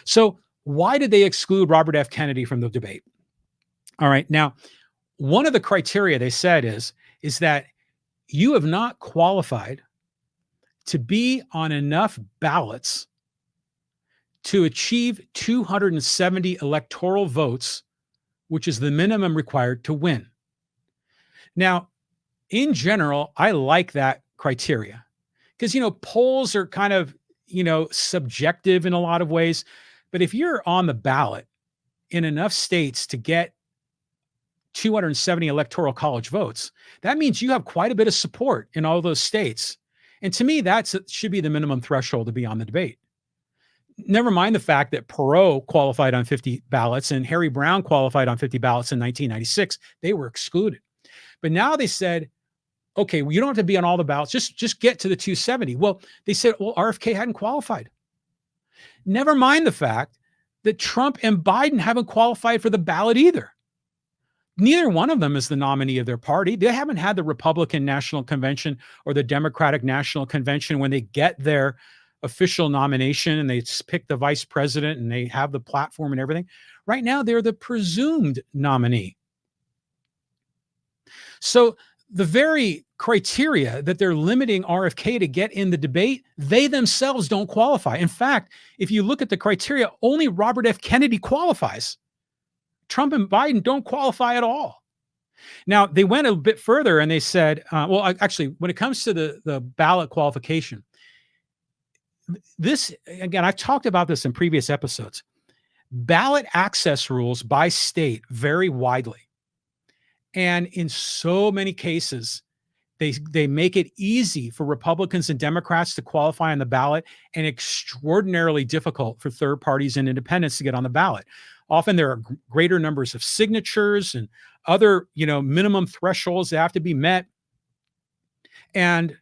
So why did they exclude Robert F. Kennedy from the debate? All right. Now, one of the criteria they said is that you have not qualified to be on enough ballots to achieve 270 electoral votes, which is the minimum required to win. Now, in general, I like that criteria because, polls are kind of, subjective in a lot of ways. But if you're on the ballot in enough states to get 270 electoral college votes, that means you have quite a bit of support in all those states. And to me, that should be the minimum threshold to be on the debate. Never mind the fact that Perot qualified on 50 ballots and Harry Brown qualified on 50 ballots in 1996. They were excluded. But now they said, okay, well, you don't have to be on all the ballots. Just get to the 270. Well, they said, well, RFK hadn't qualified. Never mind the fact that Trump and Biden haven't qualified for the ballot either. Neither one of them is the nominee of their party. They haven't had the Republican National Convention or the Democratic National Convention when they get their official nomination and they pick the vice president and they have the platform and everything. Right now, they're the presumed nominee. So the very criteria that they're limiting RFK to get in the debate, they themselves don't qualify. In fact, if you look at the criteria, only Robert F. Kennedy qualifies. Trump and Biden don't qualify at all. Now, they went a bit further and they said, actually, when it comes to the ballot qualification, this, again, I've talked about this in previous episodes. Ballot access rules by state vary widely. And in so many cases, they make it easy for Republicans and Democrats to qualify on the ballot and extraordinarily difficult for third parties and independents to get on the ballot. Often there are greater numbers of signatures and other, minimum thresholds that have to be met. And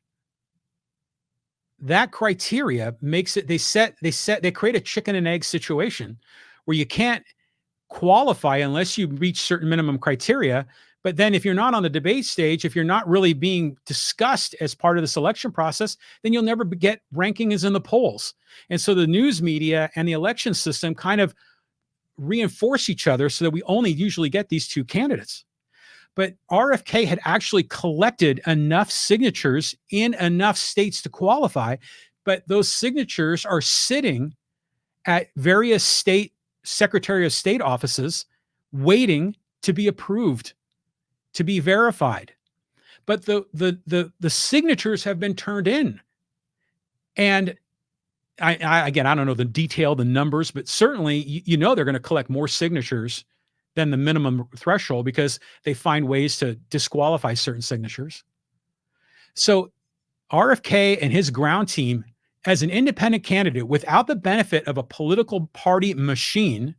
that criteria makes it, they create a chicken and egg situation where you can't qualify unless you reach certain minimum criteria. But then if you're not on the debate stage, if you're not really being discussed as part of the selection process, then you'll never get rankings in the polls. And so the news media and the election system kind of reinforce each other so that we only usually get these two candidates. But RFK had actually collected enough signatures in enough states to qualify, but those signatures are sitting at various state Secretary of State offices waiting to be approved, to be verified. But the signatures have been turned in. And I don't know the numbers, but certainly, they're going to collect more signatures than the minimum threshold because they find ways to disqualify certain signatures. So RFK and his ground team, as an independent candidate without the benefit of a political party machine,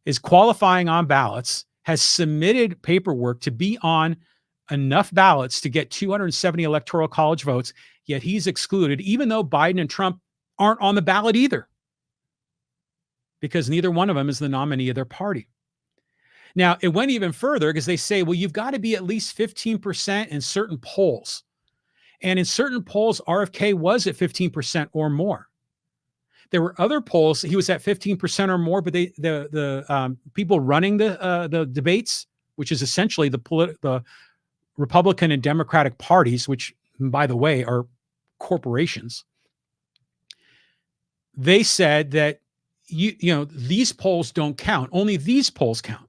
is qualifying on ballots, has submitted paperwork to be on enough ballots to get 270 electoral college votes, yet he's excluded, even though Biden and Trump aren't on the ballot either, because neither one of them is the nominee of their party. Now, it went even further because they say, well, you've got to be at least 15% in certain polls. And in certain polls, RFK was at 15% or more. There were other polls, he was at 15% or more, but the people running the debates, which is essentially the Republican and Democratic parties, which, by the way, are corporations, they said that these polls don't count. Only these polls count.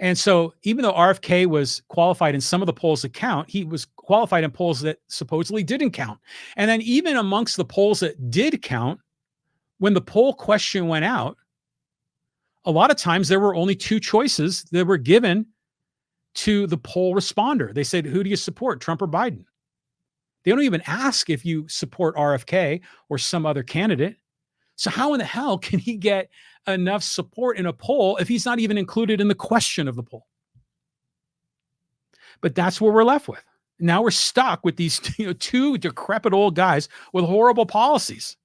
And so even though RFK was qualified in some of the polls that count, he was qualified in polls that supposedly didn't count. And then even amongst the polls that did count, when the poll question went out, a lot of times there were only two choices that were given to the poll responder. They said, who do you support, Trump or Biden? They don't even ask if you support RFK or some other candidate. So how in the hell can he get enough support in a poll if he's not even included in the question of the poll? But that's what we're left with. Now we're stuck with these two decrepit old guys with horrible policies.